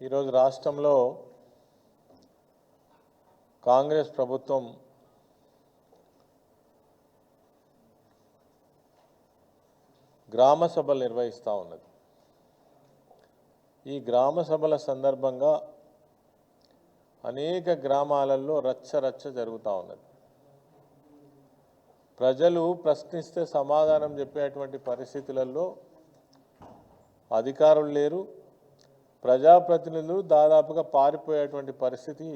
ఈరోజు రాష్ట్రంలో కాంగ్రెస్ ప్రభుత్వం గ్రామ సభలు నిర్వహిస్తూ ఉన్నది. ఈ గ్రామ సభల సందర్భంగా అనేక గ్రామాలలో రచ్చ జరుగుతూ ఉన్నది. ప్రజలు ప్రశ్నిస్తే సమాధానం చెప్పేటువంటి పరిస్థితులలో అధికారులు లేరు, ప్రజాప్రతినిధులు దాదాపుగా పారిపోయేటువంటి పరిస్థితి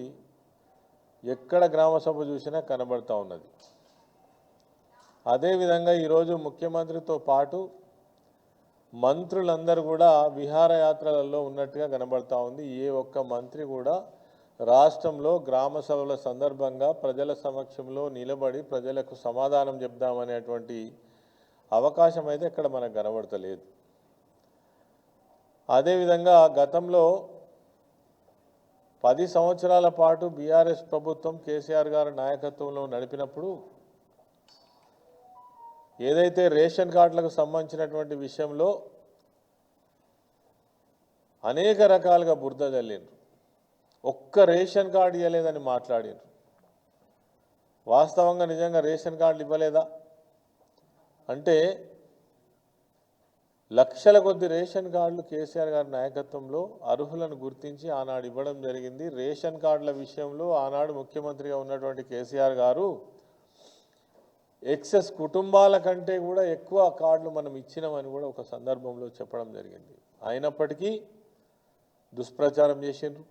ఎక్కడ గ్రామ సభ చూసినా కనబడుతూ ఉన్నది. అదేవిధంగా ఈరోజు ముఖ్యమంత్రితో పాటు మంత్రులందరూ కూడా విహారయాత్రలలో ఉన్నట్టుగా కనబడుతూ ఉంది. ఏ ఒక్క మంత్రి కూడా రాష్ట్రంలో గ్రామ సభల సందర్భంగా ప్రజల సమక్షంలో నిలబడి ప్రజలకు సమాధానం చెప్దామనేటువంటి అవకాశం అయితే ఇక్కడ మనకు కనబడతలేదు. అదేవిధంగా గతంలో 10 సంవత్సరాల పాటు బీఆర్ఎస్ ప్రభుత్వం కేసీఆర్ గారి నాయకత్వంలో నడిపినప్పుడు ఏదైతే రేషన్ కార్డులకు సంబంధించినటువంటి విషయంలో అనేక రకాలుగా బురద జల్లిండ్రు. ఒక్క రేషన్ కార్డు ఇవ్వలేదని మాట్లాడిండ్రు. వాస్తవంగా నిజంగా రేషన్ కార్డులు ఇవ్వలేదా అంటే లక్షల కొద్ది రేషన్ కార్డులు కేసీఆర్ గారి నాయకత్వంలో అర్హులను గుర్తించి ఆనాడు ఇవ్వడం జరిగింది. రేషన్ కార్డుల విషయంలో ఆనాడు ముఖ్యమంత్రిగా ఉన్నటువంటి కేసీఆర్ గారు ఎక్సెస్ కుటుంబాల కంటే కూడా ఎక్కువ కార్డులు మనం ఇచ్చినామని కూడా ఒక సందర్భంలో చెప్పడం జరిగింది. అయినప్పటికీ దుష్ప్రచారం చేసిండ్రు,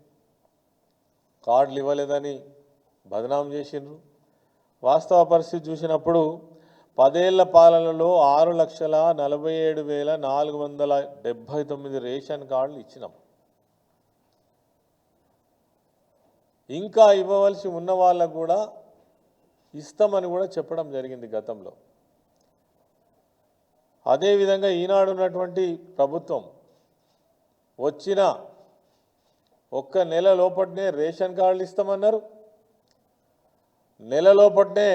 కార్డులు ఇవ్వలేదని బదనాం చేసిండ్రు. వాస్తవ పరిస్థితి చూసినప్పుడు 10 ఏళ్ల పాలనలో 6,47,479 రేషన్ కార్డులు ఇచ్చినాం. ఇంకా ఇవ్వవలసి ఉన్న వాళ్ళకు కూడా ఇస్తామని కూడా చెప్పడం జరిగింది గతంలో. అదేవిధంగా ఈనాడు ఉన్నటువంటి ప్రభుత్వం వచ్చిన ఒక్క నెల లోపట్నే రేషన్ కార్డులు ఇస్తామన్నారు. నెల లోపట్నే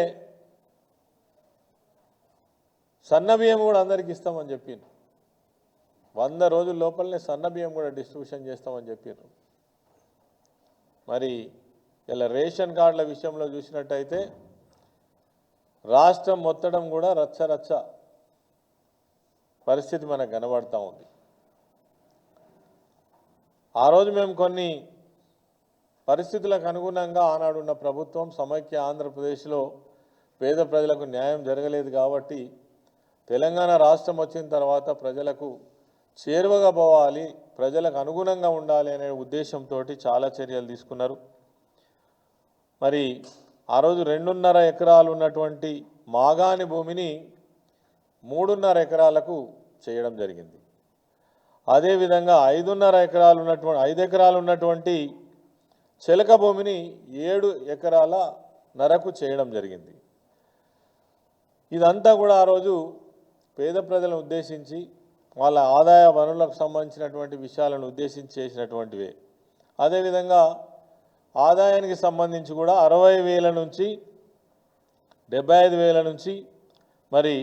సన్నబియ్యం కూడా అందరికి ఇస్తామని చెప్పిండ్రు. 100 రోజుల లోపలనే సన్నబియ్యం కూడా డిస్ట్రిబ్యూషన్ చేస్తామని చెప్పారు. మరి ఇలా రేషన్ కార్డుల విషయంలో చూసినట్టయితే రాష్ట్రం మొత్తడం కూడా రచ్చ పరిస్థితి మనకు కనబడుతూ ఉంది. ఆ రోజు మేము కొన్ని పరిస్థితులకు అనుగుణంగా ఆనాడున్న ప్రభుత్వం సమైక్య ఆంధ్రప్రదేశ్లో పేద ప్రజలకు న్యాయం జరగలేదు కాబట్టి తెలంగాణ రాష్ట్రం వచ్చిన తర్వాత ప్రజలకు చేరువగా పోవాలి, ప్రజలకు అనుగుణంగా ఉండాలి అనే ఉద్దేశంతో చాలా చర్యలు తీసుకున్నారు. మరి ఆ రోజు 2.5 ఎకరాలు ఉన్నటువంటి మాగాని భూమిని 3.5 ఎకరాలకు చేయడం జరిగింది. అదేవిధంగా 5 ఎకరాలు ఉన్నటువంటి చెలక భూమిని 7 ఎకరాల నరకు చేయడం జరిగింది. ఇదంతా కూడా ఆ రోజు పేద ప్రజలను ఉద్దేశించి వాళ్ళ ఆదాయ వనరులకు సంబంధించినటువంటి విషయాలను ఉద్దేశించి చేసినటువంటివే. అదేవిధంగా ఆదాయానికి సంబంధించి కూడా 60,000 నుంచి 75,000 నుంచి మరి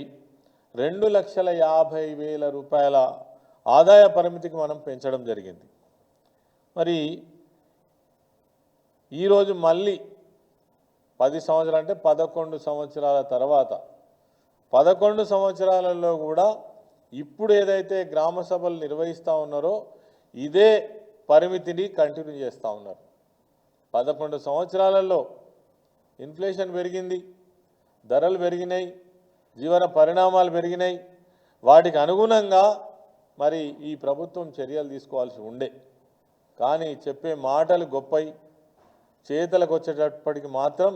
2,50,000 రూపాయల ఆదాయ పరిమితికి మనం పెంచడం జరిగింది. మరి ఈరోజు మళ్ళీ 10 సంవత్సరాలు అంటే 11 సంవత్సరాల తర్వాత 11 సంవత్సరాలలో కూడా ఇప్పుడు ఏదైతే గ్రామ సభలు నిర్వహిస్తూ ఉన్నారో ఇదే పరిమితిని కంటిన్యూ చేస్తూ ఉన్నారు. 11 సంవత్సరాలలో ఇన్ఫ్లేషన్ పెరిగింది, ధరలు పెరిగినాయి, జీవన పరిణామాలు పెరిగినాయి. వాటికి అనుగుణంగా మరి ఈ ప్రభుత్వం చర్యలు తీసుకోవాల్సి ఉండే. కానీ చెప్పే మాటలు గొప్పై చేతలకు వచ్చేటప్పటికి మాత్రం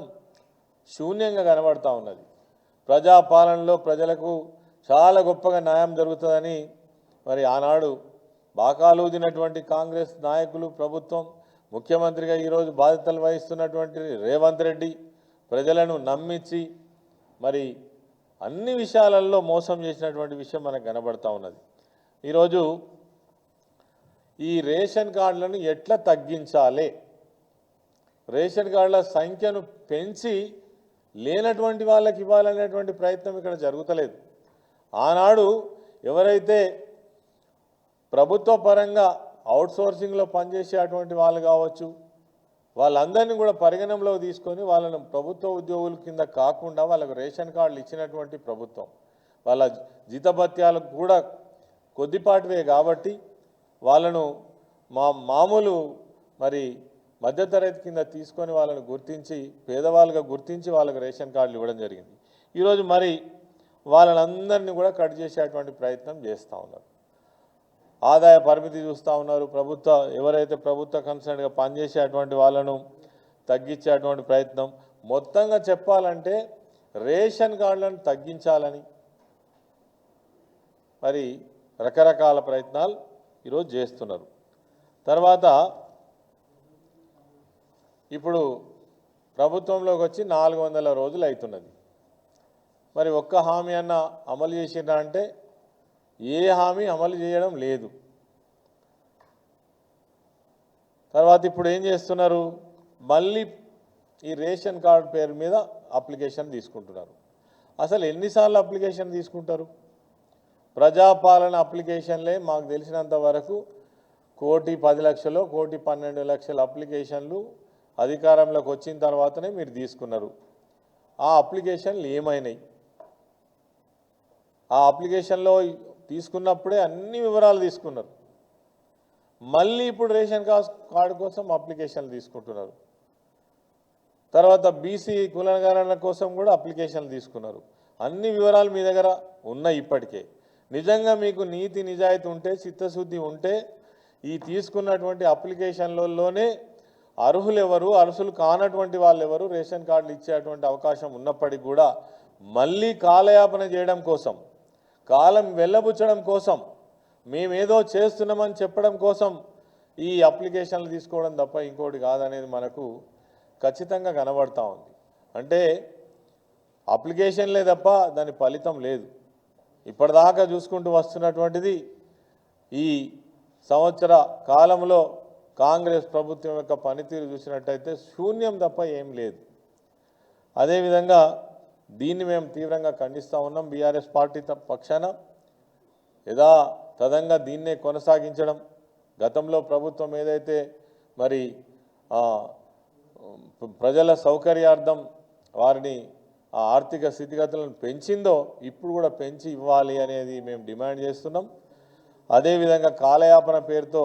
శూన్యంగా కనబడతా ఉన్నది. ప్రజాపాలనలో ప్రజలకు చాలా గొప్పగా న్యాయం జరుగుతుందని మరి ఆనాడు బాకాలూదినటువంటి కాంగ్రెస్ నాయకులు, ప్రభుత్వం, ముఖ్యమంత్రిగా ఈరోజు బాధ్యతలు వహిస్తున్నటువంటి రేవంత్ రెడ్డి ప్రజలను నమ్మించి మరి అన్ని విషయాలలో మోసం చేసినటువంటి విషయం మనకు కనబడతా ఉన్నది. ఈరోజు ఈ రేషన్ కార్డులను ఎట్లా తగ్గించాలి, రేషన్ కార్డుల సంఖ్యను పెంచి లేనటువంటి వాళ్ళకి ఇవ్వాలనేటువంటి ప్రయత్నం ఇక్కడ జరుగుతలేదు. ఆనాడు ఎవరైతే ప్రభుత్వ పరంగా అవుట్సోర్సింగ్లో పనిచేసే అటువంటి వాళ్ళు కావచ్చు, వాళ్ళందరినీ కూడా పరిగణనలో తీసుకొని వాళ్ళను ప్రభుత్వ ఉద్యోగుల కింద కాకుండా వాళ్ళకు రేషన్ కార్డులు ఇచ్చినటువంటి ప్రభుత్వం, వాళ్ళ జీతభత్యాలకు కూడా కొద్దిపాటివే కాబట్టి వాళ్ళను మామూలు మరి మధ్యతరగతి కింద తీసుకొని వాళ్ళని గుర్తించి పేదవాళ్ళుగా గుర్తించి వాళ్ళకి రేషన్ కార్డులు ఇవ్వడం జరిగింది. ఈరోజు మరి వాళ్ళనందరినీ కూడా కట్ చేసేటువంటి ప్రయత్నం చేస్తూ ఉన్నారు. ఆదాయ పరిమితి చూస్తూ ఉన్నారు. ఎవరైతే ప్రభుత్వ కన్సర్న్గా పనిచేసేటువంటి వాళ్ళను తగ్గించేటువంటి ప్రయత్నం. మొత్తంగా చెప్పాలంటే రేషన్ కార్డులను తగ్గించాలని మరి రకరకాల ప్రయత్నాలు ఈరోజు చేస్తున్నారు. తర్వాత ఇప్పుడు ప్రభుత్వంలోకి వచ్చి 400 రోజులు అవుతున్నది. మరి ఒక్క హామీ అన్న అమలు చేసినా అంటే ఏ హామీ అమలు చేయడం లేదు. తర్వాత ఇప్పుడు ఏం చేస్తున్నారు, మళ్ళీ ఈ రేషన్ కార్డు పేరు మీద అప్లికేషన్ తీసుకుంటున్నారు. అసలు ఎన్నిసార్లు అప్లికేషన్ తీసుకుంటారు? ప్రజాపాలన అప్లికేషన్లే మాకు తెలిసినంత వరకు 1,10,00,000 1,12,00,000 అప్లికేషన్లు అధికారంలోకి వచ్చిన తర్వాతనే మీరు తీసుకున్నారు. ఆ అప్లికేషన్లు ఏమైనాయి? ఆ అప్లికేషన్లో తీసుకున్నప్పుడే అన్ని వివరాలు తీసుకున్నారు. మళ్ళీ ఇప్పుడు రేషన్ కార్డు కోసం అప్లికేషన్లు తీసుకుంటున్నారు. తర్వాత బీసీ కులగణన కోసం కూడా అప్లికేషన్లు తీసుకున్నారు. అన్ని వివరాలు మీ దగ్గర ఉన్నాయి. ఇప్పటికే నిజంగా మీకు నీతి నిజాయితీ ఉంటే, చిత్తశుద్ధి ఉంటే ఈ తీసుకున్నటువంటి అప్లికేషన్లలోనే అర్హులు ఎవరు, అర్హులు కానటువంటి వాళ్ళు ఎవరు, రేషన్ కార్డులు ఇచ్చేటువంటి అవకాశం ఉన్నప్పటికీ కూడా మళ్ళీ కాలయాపన చేయడం కోసం, కాలం వెళ్ళబుచ్చడం కోసం, మేమేదో చేస్తున్నామని చెప్పడం కోసం ఈ అప్లికేషన్లు తీసుకోవడం తప్ప ఇంకోటి కాదనేది మనకు ఖచ్చితంగా కనబడతా ఉంది. అంటే అప్లికేషన్లే తప్ప దాని ఫలితం లేదు. ఇప్పటిదాకా చూసుకుంటూ వస్తున్నటువంటిది ఈ సంవత్సర కాలంలో కాంగ్రెస్ ప్రభుత్వం యొక్క పనితీరు చూసినట్టయితే శూన్యం తప్ప ఏం లేదు. అదేవిధంగా దీన్ని మేము తీవ్రంగా ఖండిస్తూ ఉన్నాం. బీఆర్ఎస్ పార్టీ పక్షాన యథాతథంగా దీన్నే కొనసాగించడం, గతంలో ప్రభుత్వం ఏదైతే మరి ప్రజల సౌకర్యార్థం వారిని ఆ ఆర్థిక స్థితిగతులను పెంచిందో ఇప్పుడు కూడా పెంచి ఇవ్వాలి అనేది మేము డిమాండ్ చేస్తున్నాం. అదేవిధంగా కాలయాపన పేరుతో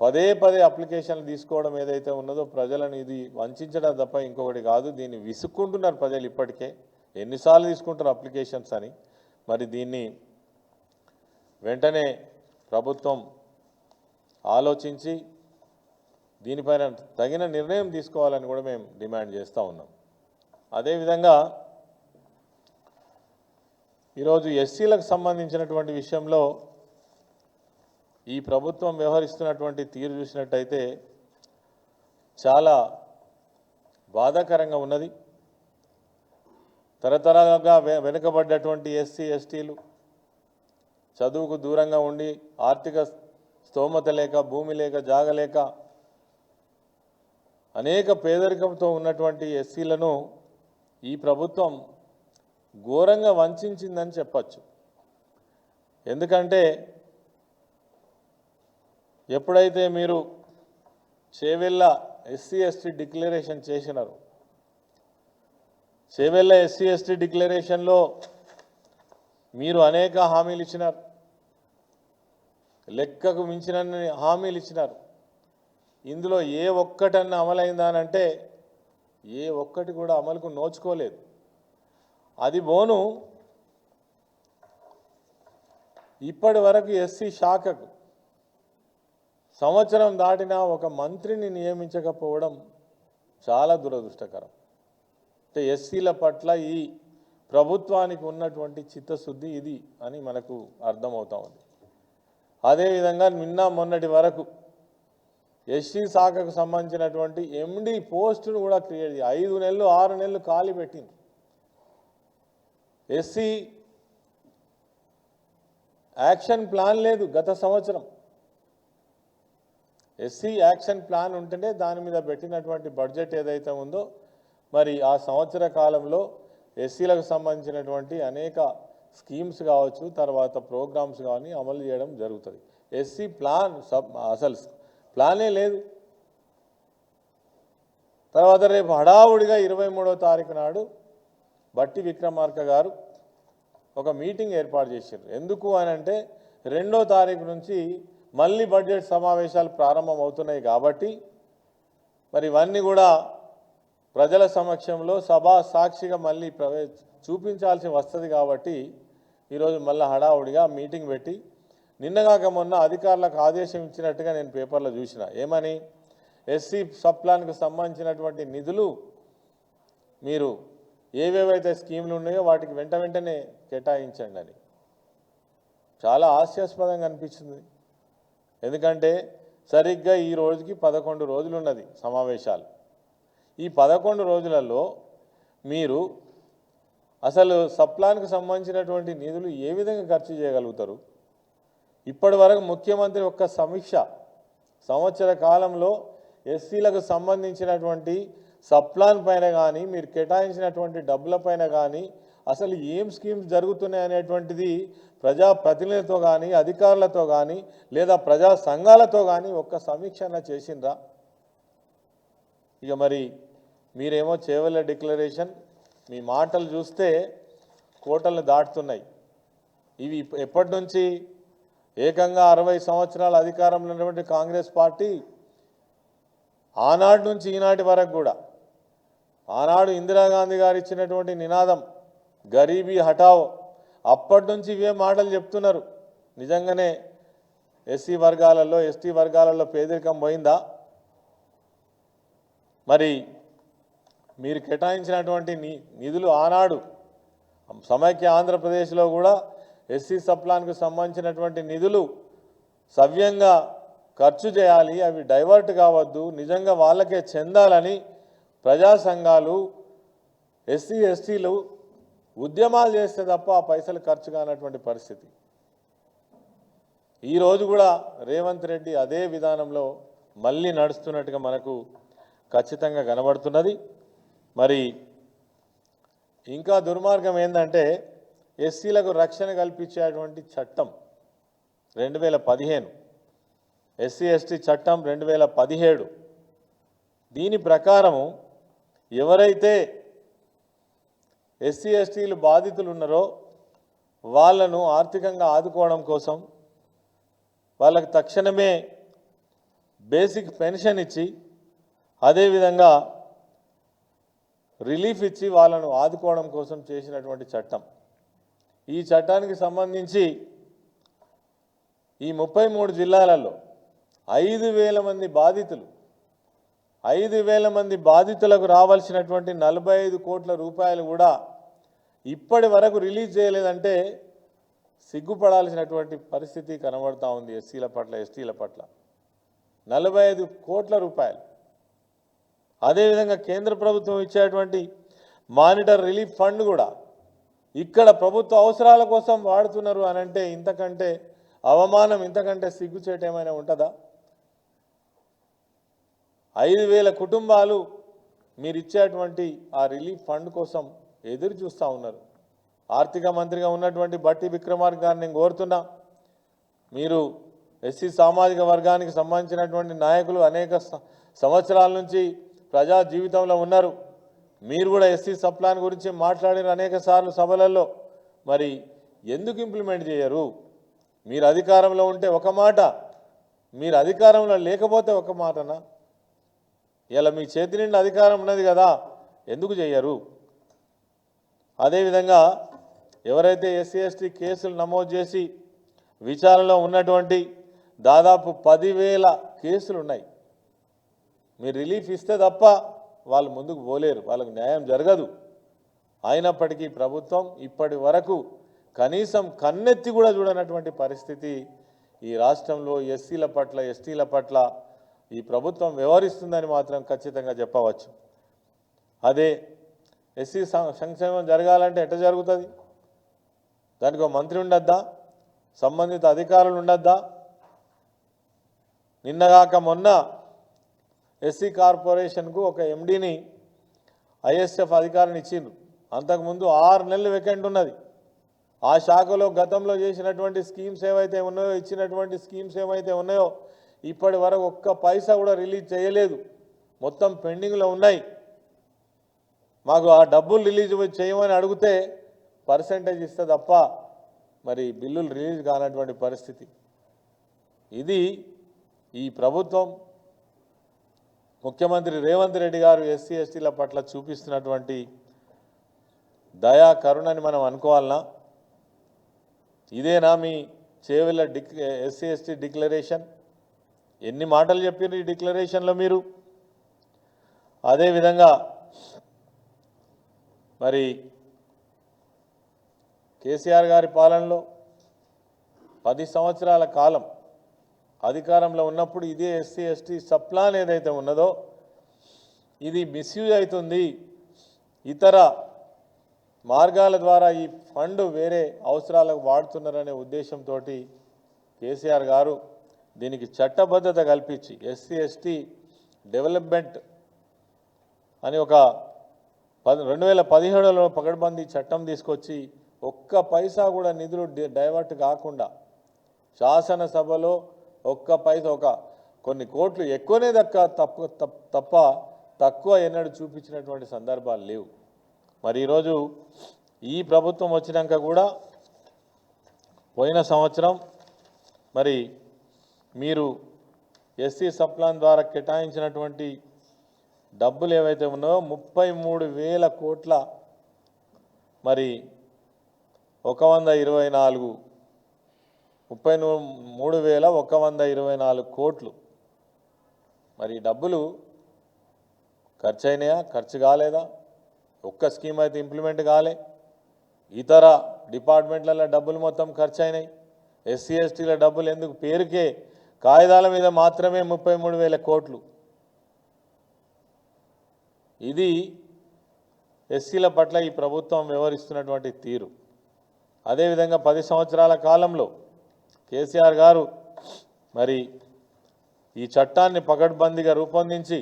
పదే అప్లికేషన్లు తీసుకోవడం ఏదైతే ఉన్నదో ప్రజలను ఇది వంచడం తప్ప ఇంకొకటి కాదు. దీన్ని విసుక్కుంటున్నారు ప్రజలు. ఇప్పటికే ఎన్నిసార్లు తీసుకుంటారు అప్లికేషన్స్ అని. మరి దీన్ని వెంటనే ప్రభుత్వం ఆలోచించి దీనిపైన తగిన నిర్ణయం తీసుకోవాలని కూడా మేము డిమాండ్ చేస్తూ ఉన్నాం. అదేవిధంగా ఈరోజు ఎస్సీలకు సంబంధించినటువంటి విషయంలో ఈ ప్రభుత్వం వ్యవహరిస్తున్నటువంటి తీరు చూసినట్టయితే చాలా బాధాకరంగా ఉన్నది. తరతరాలుగా వెనుకబడ్డటువంటి ఎస్సీ ఎస్టీలు చదువుకు దూరంగా ఉండి ఆర్థిక స్తోమత లేక, భూమి లేక, జాగ లేక అనేక పేదరికంతో ఉన్నటువంటి ఎస్సీలను ఈ ప్రభుత్వం ఘోరంగా వంచిందని చెప్పచ్చు. ఎందుకంటే ఎప్పుడైతే మీరు చేవెళ్ళ ఎస్సీ ఎస్టీ డిక్లరేషన్ చేసినారు, చేవెళ్ళ ఎస్సీ ఎస్టీ డిక్లరేషన్లో మీరు అనేక హామీలు ఇచ్చినారు, లెక్కకు మించినన్ని హామీలు ఇచ్చినారు. ఇందులో ఏ ఒక్కటన్నా అమలైందా అంటే ఏ ఒక్కటి కూడా అమలుకు నోచుకోలేదు. అది బోను ఇప్పటి వరకు ఎస్సీ శాఖకు సంవత్సరం దాటినా ఒక మంత్రిని నియమించకపోవడం చాలా దురదృష్టకరం. అంటే ఎస్సీల పట్ల ఈ ప్రభుత్వానికి ఉన్నటువంటి చిత్తశుద్ధి ఇది అని మనకు అర్థమవుతా ఉంది. అదేవిధంగా మొన్నటి వరకు ఎస్సీ శాఖకు సంబంధించినటువంటి ఎండి పోస్టును కూడా క్రియేట్ 5 నెలలు 6 నెలలు ఖాళీ పెట్టింది. ఎస్సీ యాక్షన్ ప్లాన్ లేదు గత సంవత్సరం. ఎస్సీ యాక్షన్ ప్లాన్ ఉంటేనే దాని మీద పెట్టినటువంటి బడ్జెట్ ఏదైతే ఉందో మరి ఆ సంవత్సర కాలంలో ఎస్సీలకు సంబంధించినటువంటి అనేక స్కీమ్స్ కావచ్చు, తర్వాత ప్రోగ్రామ్స్ కానీ అమలు చేయడం జరుగుతుంది. ఎస్సీ ప్లాన్ అసలు ప్లానే లేదు. తర్వాత రేపు హడావుడిగా 23వ తారీఖు నాడు బట్టి విక్రమార్క గారు ఒక మీటింగ్ ఏర్పాటు చేశారు. ఎందుకు అని అంటే 2వ తారీఖు నుంచి మళ్ళీ బడ్జెట్ సమావేశాలు ప్రారంభం అవుతున్నాయి కాబట్టి మరి ఇవన్నీ కూడా ప్రజల సమక్షంలో సభా సాక్షిగా మళ్ళీ చూపించాల్సి వస్తుంది కాబట్టి ఈరోజు మళ్ళీ హడావుడిగా మీటింగ్ పెట్టి నిన్నగాక మొన్న అధికారులకు ఆదేశం ఇచ్చినట్టుగా నేను పేపర్లో చూసిన. ఏమని? ఎస్సీ సబ్ ప్లాన్కు సంబంధించినటువంటి నిధులు మీరు ఏవేవైతే స్కీములు ఉన్నాయో వాటికి వెంటనే కేటాయించండి అని. చాలా హాస్యాస్పదంగా అనిపించింది. ఎందుకంటే సరిగ్గా ఈ రోజుకి 11 రోజులు ఉన్నది సమావేశాలు. ఈ 11 రోజులలో మీరు అసలు సబ్ ప్లాన్కు సంబంధించినటువంటి నిధులు ఏ విధంగా ఖర్చు చేయగలుగుతారు? ఇప్పటి వరకు ముఖ్యమంత్రి ఒక్క సమీక్ష సంవత్సర కాలంలో ఎస్సీలకు సంబంధించినటువంటి సబ్ ప్లాన్ పైన కానీ మీరు కేటాయించినటువంటి డబ్బుల పైన కానీ అసలు ఏం స్కీమ్స్ జరుగుతున్నాయి అనేటువంటిది ప్రజాప్రతినిధులతో కానీ అధికారులతో కానీ లేదా ప్రజా సంఘాలతో కానీ ఒక్క సమీక్షన చేసిండ్రా? ఇక మరి మీరేమో చేయవలే డిక్లరేషన్, మీ మాటలు చూస్తే కోటలను దాటుతున్నాయి. ఇవి ఎప్పటి నుంచి? ఏకంగా 60 సంవత్సరాల అధికారంలో ఉన్నటువంటి కాంగ్రెస్ పార్టీ ఆనాటి నుంచి ఈనాటి వరకు కూడా, ఆనాడు ఇందిరాగాంధీ గారు ఇచ్చినటువంటి నినాదం గరీబీ హటావ్, అప్పటి నుంచి ఇవే మాటలు చెప్తున్నారు. నిజంగానే ఎస్సీ వర్గాలలో ఎస్టీ వర్గాలలో పేదరికం పోయిందా? మరి మీరు కేటాయించినటువంటి నిధులు ఆనాడు సమైక్య ఆంధ్రప్రదేశ్లో కూడా ఎస్సీ సబ్ ప్లాన్కు సంబంధించినటువంటి నిధులు సవ్యంగా ఖర్చు చేయాలి, అవి డైవర్ట్ కావద్దు, నిజంగా వాళ్ళకే చెందాలని ప్రజా సంఘాలు ఎస్సీ ఎస్టీలు ఉద్యమాలు చేస్తే తప్ప ఆ పైసలు ఖర్చు కానటువంటి పరిస్థితి. ఈరోజు కూడా రేవంత్ రెడ్డి అదే విధానంలో మళ్ళీ నడుస్తున్నట్టుగా మనకు ఖచ్చితంగా కనబడుతున్నది. మరి ఇంకా దుర్మార్గం ఏంటంటే ఎస్సీలకు రక్షణ కల్పించేటువంటి చట్టం 2015, ఎస్సీ ఎస్టీ చట్టం 2017, దీని ప్రకారము ఎవరైతే ఎస్సీ ఎస్టీలు బాధితులు ఉన్నారో వాళ్ళను ఆర్థికంగా ఆదుకోవడం కోసం వాళ్ళకు తక్షణమే బేసిక్ పెన్షన్ ఇచ్చి అదేవిధంగా రిలీఫ్ ఇచ్చి వాళ్ళను ఆదుకోవడం కోసం చేసినటువంటి చట్టం. ఈ చట్టానికి సంబంధించి ఈ 33 జిల్లాలలో 5,000 మంది బాధితులు, 5,000 మంది బాధితులకు రావాల్సినటువంటి 45 కోట్ల రూపాయలు కూడా ఇప్పటి వరకు రిలీజ్ చేయలేదంటే సిగ్గుపడాల్సినటువంటి పరిస్థితి కనబడుతూ ఉంది. ఎస్సీల పట్ల ఎస్టీల పట్ల 45 కోట్ల రూపాయలు. అదేవిధంగా కేంద్ర ప్రభుత్వం ఇచ్చేటువంటి మానిటర్ రిలీఫ్ ఫండ్ కూడా ఇక్కడ ప్రభుత్వ అవసరాల కోసం వాడుతున్నారు అని అంటే ఇంతకంటే అవమానం, ఇంతకంటే సిగ్గుచేటు ఏమైనా ఉంటుందా? 5,000 కుటుంబాలు మీరు ఇచ్చేటువంటి ఆ రిలీఫ్ ఫండ్ కోసం ఎదురు చూస్తూ ఉన్నారు. ఆర్థిక మంత్రిగా ఉన్నటువంటి బట్టి విక్రమార్క గారిని నేను కోరుతున్నా, మీరు ఎస్సీ సామాజిక వర్గానికి సంబంధించినటువంటి నాయకులు అనేక సంవత్సరాల నుంచి ప్రజా జీవితంలో ఉన్నారు. మీరు కూడా ఎస్సీ సబ్ ప్లాన్ గురించి మాట్లాడిన అనేక సార్లు సభలలో. మరి ఎందుకు ఇంప్లిమెంట్ చేయరు? మీరు అధికారంలో ఉంటే ఒక మాట, మీరు అధికారంలో లేకపోతే ఒక మాటనా? ఇలా మీ చేతి నిండా అధికారం ఉన్నది కదా, ఎందుకు చేయరు? అదేవిధంగా ఎవరైతే ఎస్సీ ఎస్టీ కేసులు నమోదు చేసి విచారణలో ఉన్నటువంటి దాదాపు 10,000 కేసులు ఉన్నాయి. మీరు రిలీఫ్ ఇస్తే తప్ప వాళ్ళు ముందుకు పోలేరు, వాళ్ళకు న్యాయం జరగదు. అయినప్పటికీ ప్రభుత్వం ఇప్పటి వరకు కనీసం కన్నెత్తి కూడా చూడనటువంటి పరిస్థితి ఈ రాష్ట్రంలో ఎస్సీల పట్ల ఎస్టీల పట్ల ఈ ప్రభుత్వం వ్యవహరిస్తుందని మాత్రం ఖచ్చితంగా చెప్పవచ్చు. అదే ఎస్సీ సంక్షేమం జరగాలంటే ఎట్లా జరుగుతుంది? దానికి ఒక మంత్రి ఉండద్దా? సంబంధిత అధికారులు ఉండద్దా? నిన్నగాక మొన్న ఎస్సీ కార్పొరేషన్కు ఒక ఎండీని ఐఎస్ఎఫ్ అధికారిని ఇచ్చిండ్రు. అంతకుముందు 6 నెలలు వేకెంట్ ఉన్నది. ఆ శాఖలో గతంలో చేసినటువంటి స్కీమ్స్ ఏవైతే ఉన్నాయో, ఇచ్చినటువంటి స్కీమ్స్ ఏవైతే ఉన్నాయో ఇప్పటి వరకు ఒక్క పైసా కూడా రిలీజ్ చేయలేదు, మొత్తం పెండింగ్లో ఉన్నాయి. మాకు ఆ డబ్బులు రిలీజ్ చేయమని అడిగితే పర్సెంటేజ్ ఇస్తే తప్ప మరి బిల్లులు రిలీజ్ కానటువంటి పరిస్థితి. ఇది ఈ ప్రభుత్వం ముఖ్యమంత్రి రేవంత్ రెడ్డి గారు ఎస్సీ ఎస్టీల పట్ల చూపిస్తున్నటువంటి దయా కరుణని మనం అనుకోవాలనా? ఇదేనా మీ చేవెళ్ళ ఎస్సీ ఎస్టీ డిక్లరేషన్? ఎన్ని మాటలు చెప్పారు ఈ డిక్లరేషన్లో మీరు? అదేవిధంగా మరి కేసీఆర్ గారి పాలనలో 10 సంవత్సరాల కాలం అధికారంలో ఉన్నప్పుడు ఇదే ఎస్సీ ఎస్టీ సప్లాన్ ఏదైతే ఉన్నదో ఇది మిస్యూజ్ అవుతుంది, ఇతర మార్గాల ద్వారా ఈ ఫండ్ వేరే అవసరాలకు వాడుతున్నారనే ఉద్దేశంతో కేసీఆర్ గారు దీనికి చట్టబద్ధత కల్పించి ఎస్సీ ఎస్టీ డెవలప్మెంట్ అని ఒక 2017లో పకడ్బందీ చట్టం తీసుకొచ్చి ఒక్క పైసా కూడా నిధులు డైవర్ట్ కాకుండా శాసనసభలో ఒక్క పైసా కొన్ని కోట్లు ఎక్కువనే తప్ప తక్కువ ఎన్నడూ చూపించినటువంటి సందర్భాలు లేవు. మరి ఈరోజు ఈ ప్రభుత్వం వచ్చినాక కూడా పోయిన సంవత్సరం మరి మీరు ఎస్సీ సప్లాన్ ద్వారా కేటాయించినటువంటి డబ్బులు ఏవైతే ఉన్నాయో 33,000 కోట్ల మరి 33,124 కోట్లు మరి డబ్బులు ఖర్చు అయినాయా, ఖర్చు కాలేదా? ఒక్క స్కీమ్ అయితే ఇంప్లిమెంట్ కాలే, ఇతర డిపార్ట్మెంట్లలో డబ్బులు మొత్తం ఖర్చు అయినాయి. ఎస్సీ ఎస్టీల డబ్బులు ఎందుకు పేరుకే కాగితాల మీద మాత్రమే 33,000 కోట్లు. ఇది ఎస్సీల పట్ల ఈ ప్రభుత్వం వ్యవహరిస్తున్నటువంటి తీరు. అదేవిధంగా 10 సంవత్సరాల కాలంలో కేసీఆర్ గారు మరి ఈ చట్టాన్ని పకడ్బందీగా రూపొందించి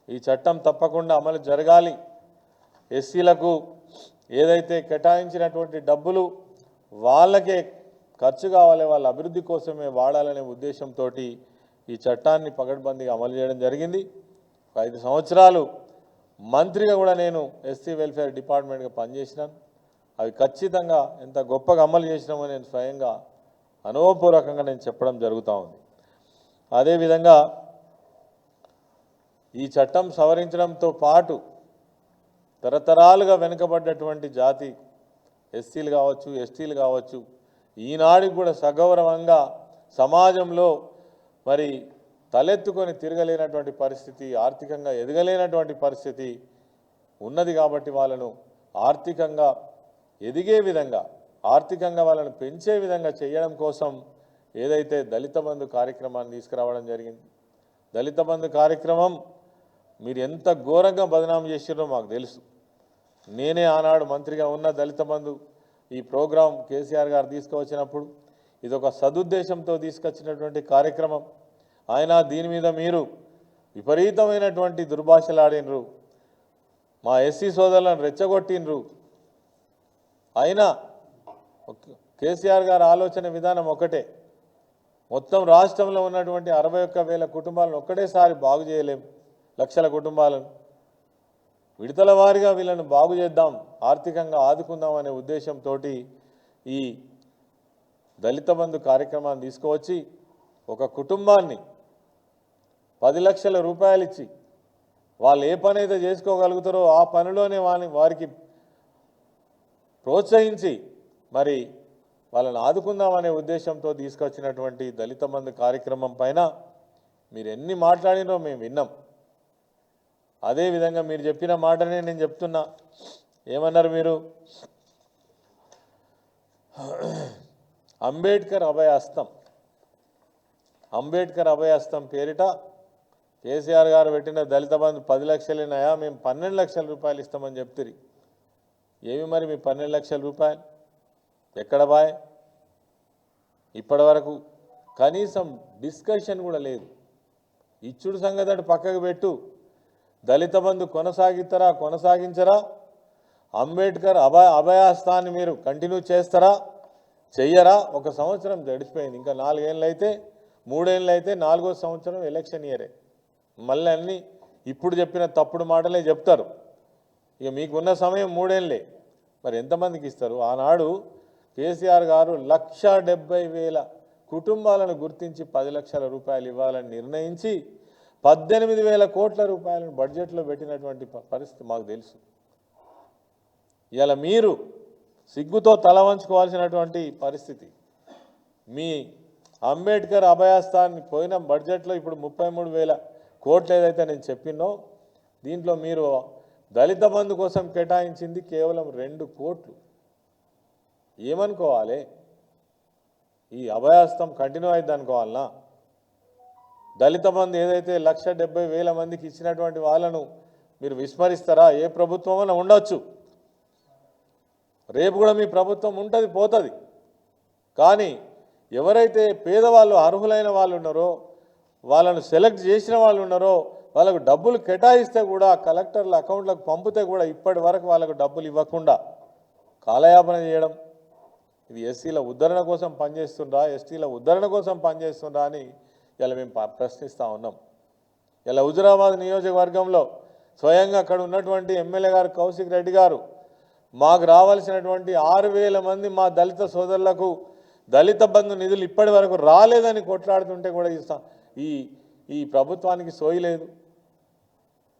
ఈ చట్టం తప్పకుండా అమలు జరగాలి, ఎస్సీలకు ఏదైతే కేటాయించినటువంటి డబ్బులు వాళ్ళకే ఖర్చు కావాలి, వాళ్ళ అభివృద్ధి కోసమే వాడాలనే ఉద్దేశంతో ఈ చట్టాన్ని పకడ్బందీగా అమలు చేయడం జరిగింది. 5 సంవత్సరాలు మంత్రిగా కూడా నేను ఎస్సీ వెల్ఫేర్ డిపార్ట్మెంట్గా పనిచేసినాను. అవి ఖచ్చితంగా ఎంత గొప్పగా అమలు చేసినామో నేను స్వయంగా అనుభవపూర్వకంగా నేను చెప్పడం జరుగుతూ ఉంది. అదేవిధంగా ఈ చట్టం సవరించడంతో పాటు తరతరాలుగా వెనుకబడ్డటువంటి జాతి ఎస్సీలు కావచ్చు, ఎస్టీలు కావచ్చు, ఈనాడికి కూడా సగౌరవంగా సమాజంలో మరి తలెత్తుకొని తిరగలేనటువంటి పరిస్థితి, ఆర్థికంగా ఎదగలేనటువంటి పరిస్థితి ఉన్నది. కాబట్టి వాళ్ళను ఆర్థికంగా ఎదిగే విధంగా, ఆర్థికంగా వాళ్ళను పెంచే విధంగా చేయడం కోసం ఏదైతే దళిత బంధు కార్యక్రమాన్ని తీసుకురావడం జరిగింది. దళిత బంధు కార్యక్రమం మీరు ఎంత ఘోరంగా బదనాం చేసిరో మాకు తెలుసు. నేనే ఆనాడు మంత్రిగా ఉన్న దళిత బంధు ఈ ప్రోగ్రాం కేసీఆర్ గారు తీసుకువచ్చినప్పుడు ఇదొక సదుద్దేశంతో తీసుకొచ్చినటువంటి కార్యక్రమం. ఆయన దీని మీద మీరు విపరీతమైనటువంటి దుర్భాషలాడినరు, మా ఎస్సీ సోదరులను రెచ్చగొట్టినరు. అయినా కేసీఆర్ గారి ఆలోచన విధానం ఒకటే, మొత్తం రాష్ట్రంలో ఉన్నటువంటి 61,000 కుటుంబాలను ఒక్కటేసారి బాగు చేయలేం, లక్షల కుటుంబాలను విడతల వారీగా వీళ్ళను బాగు చేద్దాం, ఆర్థికంగా ఆదుకుందాం అనే ఉద్దేశంతో ఈ దళిత బంధు కార్యక్రమాన్ని తీసుకువచ్చి ఒక కుటుంబాన్ని 10 లక్షల రూపాయలు ఇచ్చి వాళ్ళు ఏ పని అయితే చేసుకోగలుగుతారో ఆ పనిలోనే వారికి ప్రోత్సహించి మరి వాళ్ళని ఆదుకుందామనే ఉద్దేశంతో తీసుకొచ్చినటువంటి దళిత బంధు కార్యక్రమం పైన మీరు ఎన్ని మాట్లాడినో మేము విన్నాం. అదేవిధంగా మీరు చెప్పిన మాటనే నేను చెప్తున్నా. ఏమన్నారు మీరు? అంబేద్కర్ అభయహస్తం పేరిట కేసీఆర్ గారు పెట్టిన దళిత బంధు 10 లక్షలేనాయా, మేము 12 లక్షల రూపాయలు ఇస్తామని చెప్తారు. ఏమి మరి మీ 12 లక్షల రూపాయలు ఎక్కడ బాయ్? ఇప్పటి వరకు కనీసం డిస్కషన్ కూడా లేదు. ఇచ్చుడు సంగతి పక్కకు పెట్టు, దళిత బంధు కొనసాగించరా అంబేద్కర్ అభయాస్తాన్ని మీరు కంటిన్యూ చేస్తారా చెయ్యరా? ఒక సంవత్సరం గడిచిపోయింది, ఇంకా 4 ఏళ్ళు అయితే 3 ఏళ్ళు అయితే 4వ సంవత్సరం ఎలక్షన్ ఇయరే. మళ్ళీ అన్నీ ఇప్పుడు చెప్పిన తప్పుడు మాటలే చెప్తారు. ఇక మీకున్న సమయం 3 ఏళ్ళే. మరి ఎంతమందికి ఇస్తారు? ఆనాడు కేసీఆర్ గారు 1,70,000 కుటుంబాలను గుర్తించి 10 లక్షల రూపాయలు ఇవ్వాలని నిర్ణయించి 18,000 కోట్ల రూపాయలను బడ్జెట్లో పెట్టినటువంటి పరిస్థితి మాకు తెలుసు. ఇలా మీరు సిగ్గుతో తల వంచుకోవాల్సినటువంటి పరిస్థితి. మీ అంబేద్కర్ అభయాస్థాన్ని పోయిన బడ్జెట్లో ఇప్పుడు 33,000 కోట్లు ఏదైతే నేను చెప్పినో దీంట్లో మీరు దళిత బంధు కోసం కేటాయించింది కేవలం 2 కోట్లు. ఏమనుకోవాలి? ఈ అభయాస్తం కంటిన్యూ అయింది అనుకోవాలనా? దళిత బంధు ఏదైతే 1,70,000 మందికి ఇచ్చినటువంటి వాళ్ళను మీరు విస్మరిస్తారా? ఏ ప్రభుత్వం ఉండొచ్చు, రేపు కూడా మీ ప్రభుత్వం ఉంటుంది పోతుంది, కానీ ఎవరైతే పేదవాళ్ళు అర్హులైన వాళ్ళు ఉన్నారో వాళ్ళను సెలెక్ట్ చేసిన వాళ్ళు ఉన్నారో వాళ్ళకు డబ్బులు కేటాయిస్తే కూడా కలెక్టర్ల అకౌంట్లకు పంపితే కూడా ఇప్పటి వరకు వాళ్ళకు డబ్బులు ఇవ్వకుండా కాలయాపన చేయడం, ఇది ఎస్సీల ఉద్ధరణ కోసం పనిచేస్తుండ్రా, ఎస్టీల ఉద్ధరణ కోసం పనిచేస్తుండ్రా అని ఇలా మేము ప్రశ్నిస్తూ ఉన్నాం. ఇలా హుజురాబాద్ నియోజకవర్గంలో స్వయంగా అక్కడ ఉన్నటువంటి ఎమ్మెల్యే గారు కౌశిక్ రెడ్డి గారు మాకు రావాల్సినటువంటి 6,000 మంది మా దళిత సోదరులకు దళిత బంధు నిధులు ఇప్పటి వరకు రాలేదని కొట్లాడుతుంటే కూడా ఈ ప్రభుత్వానికి సోయలేదు.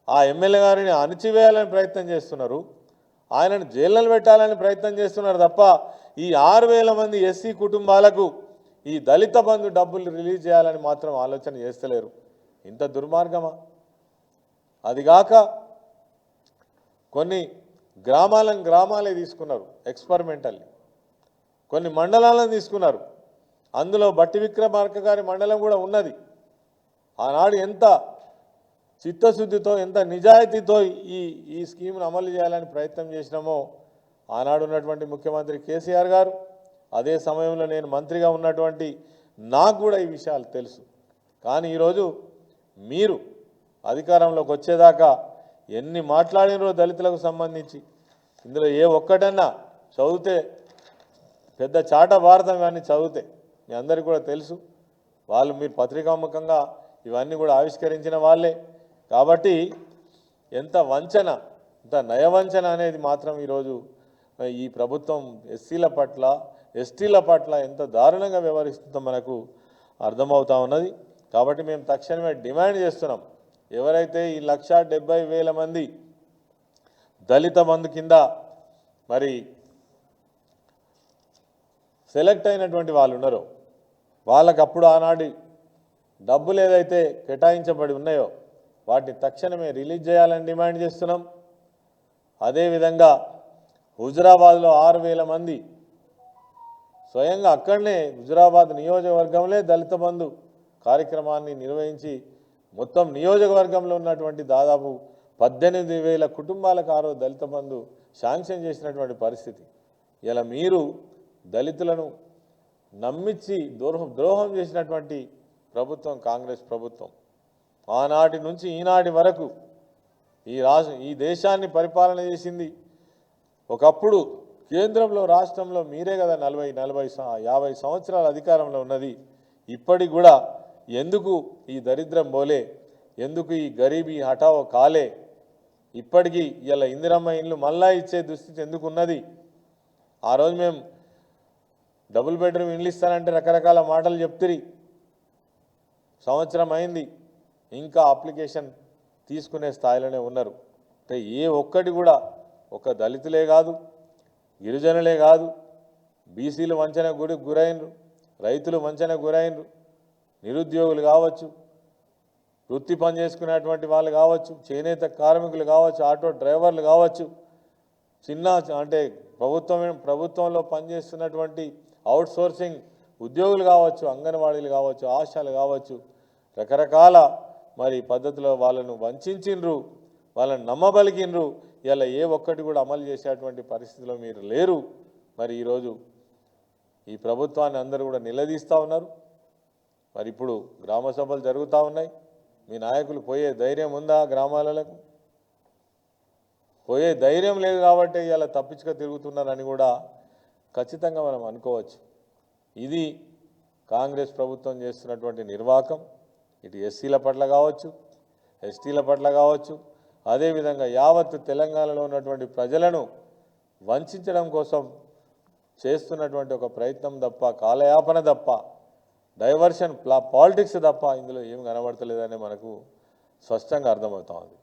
ఆ ఎమ్మెల్యే గారిని అణిచివేయాలని ప్రయత్నం చేస్తున్నారు, ఆయనను జైళ్ళను పెట్టాలని ప్రయత్నం చేస్తున్నారు తప్ప ఈ 6,000 మంది ఎస్సీ కుటుంబాలకు ఈ దళిత బంధు డబ్బులు రిలీజ్ చేయాలని మాత్రం ఆలోచన చేస్తలేరు. ఇంత దుర్మార్గమా? అదిగాక కొన్ని గ్రామాలే తీసుకున్నారు ఎక్స్పెరిమెంటల్లీ, కొన్ని మండలాలను తీసుకున్నారు. అందులో బట్టి విక్రమార్క గారి మండలం కూడా ఉన్నది. ఆనాడు ఎంత చిత్తశుద్ధితో ఎంత నిజాయితీతో ఈ స్కీమ్ను అమలు చేయాలని ప్రయత్నం చేసినామో ఆనాడు ఉన్నటువంటి ముఖ్యమంత్రి కేసీఆర్ గారు, అదే సమయంలో నేను మంత్రిగా ఉన్నటువంటి నాకు కూడా ఈ విషయాలు తెలుసు. కానీ ఈరోజు మీరు అధికారంలోకి వచ్చేదాకా ఎన్ని మాట్లాడినరో దళితులకు సంబంధించి ఇందులో ఏ ఒక్కటన్నా చదివితే పెద్ద చాట భారతం ఇవన్నీ చదివితే మీ అందరికీ కూడా తెలుసు. వాళ్ళు మీరు పత్రికాముఖంగా ఇవన్నీ కూడా ఆవిష్కరించిన వాళ్ళే. కాబట్టి ఎంత వంచన, ఎంత నయవంచన అనేది మాత్రం ఈరోజు ఈ ప్రభుత్వం ఎస్సీల పట్ల ఎస్టీల పట్ల ఎంత దారుణంగా వ్యవహరిస్తుందో మనకు అర్థమవుతా ఉన్నది. కాబట్టి మేము తక్షణమే డిమాండ్ చేస్తున్నాం, ఎవరైతే ఈ 1,70,000 మంది దళిత బంధు కింద మరి సెలెక్ట్ అయినటువంటి వాళ్ళు ఉన్నారో వాళ్ళకు అప్పుడు ఆనాటి డబ్బులు ఏదైతే కేటాయించబడి ఉన్నాయో వాటిని తక్షణమే రిలీజ్ చేయాలని డిమాండ్ చేస్తున్నాం. అదేవిధంగా హుజురాబాద్లో 6,000 మంది స్వయంగా అక్కడనే హుజురాబాద్ నియోజకవర్గంలో దళిత బంధు కార్యక్రమాన్ని నిర్వహించి మొత్తం నియోజకవర్గంలో ఉన్నటువంటి దాదాపు 18,000 కుటుంబాలకు ఆ రోజు దళిత బంధు శాంక్షన్ చేసినటువంటి పరిస్థితి. ఇలా మీరు దళితులను నమ్మించి ద్రోహం చేసినటువంటి ప్రభుత్వం కాంగ్రెస్ ప్రభుత్వం. ఆనాటి నుంచి ఈనాటి వరకు ఈ దేశాన్ని పరిపాలన చేసింది. ఒకప్పుడు కేంద్రంలో రాష్ట్రంలో మీరే కదా 40-50 సంవత్సరాల అధికారంలో ఉన్నది. ఇప్పటికి కూడా ఎందుకు ఈ దరిద్రం పోలే, ఎందుకు ఈ గరీబీ హఠావో కాలే, ఇప్పటికీ ఇలా ఇందిరమ్మ ఇండ్లు మళ్ళా ఇచ్చే దుస్థితి ఎందుకు ఉన్నది? ఆ రోజు మేము డబుల్ బెడ్రూమ్ ఇండ్లు ఇస్తానంటే రకరకాల మాటలు చెప్తిరి, సంవత్సరం అయింది ఇంకా అప్లికేషన్ తీసుకునే స్థాయిలోనే ఉన్నారు. అంటే ఏ ఒక్కటి కూడా ఒక దళితులే కాదు, గిరిజనులే కాదు, బీసీలు వంచన గురైనరు, రైతులు వంచన గురైనరు, నిరుద్యోగులు కావచ్చు, వృత్తి పని చేసుకునేటువంటి వాళ్ళు కావచ్చు, చేనేత కార్మికులు కావచ్చు, ఆటో డ్రైవర్లు కావచ్చు, చిన్న అంటే ప్రభుత్వంలో పనిచేస్తున్నటువంటి అవుట్సోర్సింగ్ ఉద్యోగులు కావచ్చు, అంగన్వాడీలు కావచ్చు, ఆశాలు కావచ్చు, రకరకాల మరి పద్ధతిలో వాళ్ళను వంచిండ్రు, వాళ్ళని నమ్మబలికిండ్రు. ఇలా ఏ ఒక్కటి కూడా అమలు చేసేటువంటి పరిస్థితిలో మీరు లేరు. మరి ఈరోజు ఈ ప్రభుత్వాన్ని అందరూ కూడా నిలదీస్తూ ఉన్నారు. మరి ఇప్పుడు గ్రామ సభలు జరుగుతూ ఉన్నాయి, మీ నాయకులు పోయే ధైర్యం ఉందా గ్రామాలకు? పోయే ధైర్యం లేదు కాబట్టి ఇలా తప్పించుక తిరుగుతున్నారని కూడా ఖచ్చితంగా మనం అనుకోవచ్చు. ఇది కాంగ్రెస్ ప్రభుత్వం చేస్తున్నటువంటి నిర్వాకం. ఇటు ఎస్సీల పట్ల కావచ్చు, ఎస్టీల పట్ల కావచ్చు, అదేవిధంగా యావత్ తెలంగాణలో ఉన్నటువంటి ప్రజలను వంచడం కోసం చేస్తున్నటువంటి ఒక ప్రయత్నం తప్ప, కాలయాపన తప్ప, డైవర్షన్ పాలిటిక్స్ తప్ప ఇందులో ఏం కనబడతలేదని మనకు స్పష్టంగా అర్థమవుతా ఉంది.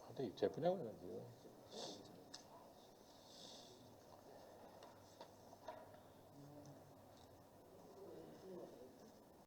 అంటే చెప్పినా కదా.